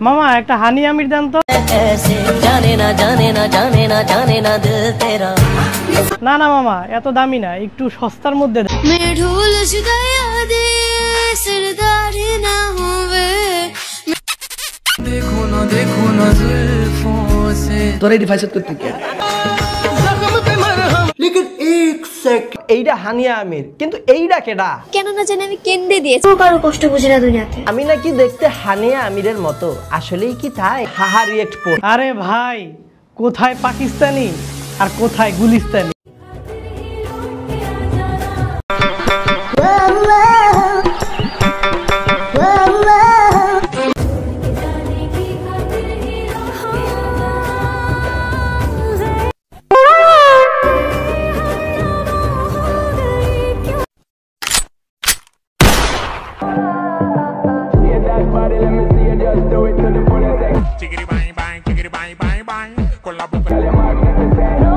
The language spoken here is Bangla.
মামা একটা হানি আমির দেন তো। না না মামা এত দামি না, একটু সস্তার মধ্যে দেন। তোরা এটি ফাইসাদ করতে কে? এইটা হানিয়া আমির, কিন্তু এইটা কেডা? কেন না জানি আমি কেন্দ্রে দিয়েছি, কারো কষ্ট বুঝি না দুনিয়াতে। আমি নাকি দেখতে হানিয়া আমিরের মতো, আসলেই কি তাই? হাহা রিয়েক্ট পোস্ট। আরে ভাই, কোথায় পাকিস্তানি আর কোথায় গুলিস্তানি? Chickity bang bang, chickity bang bang bang, con la boca.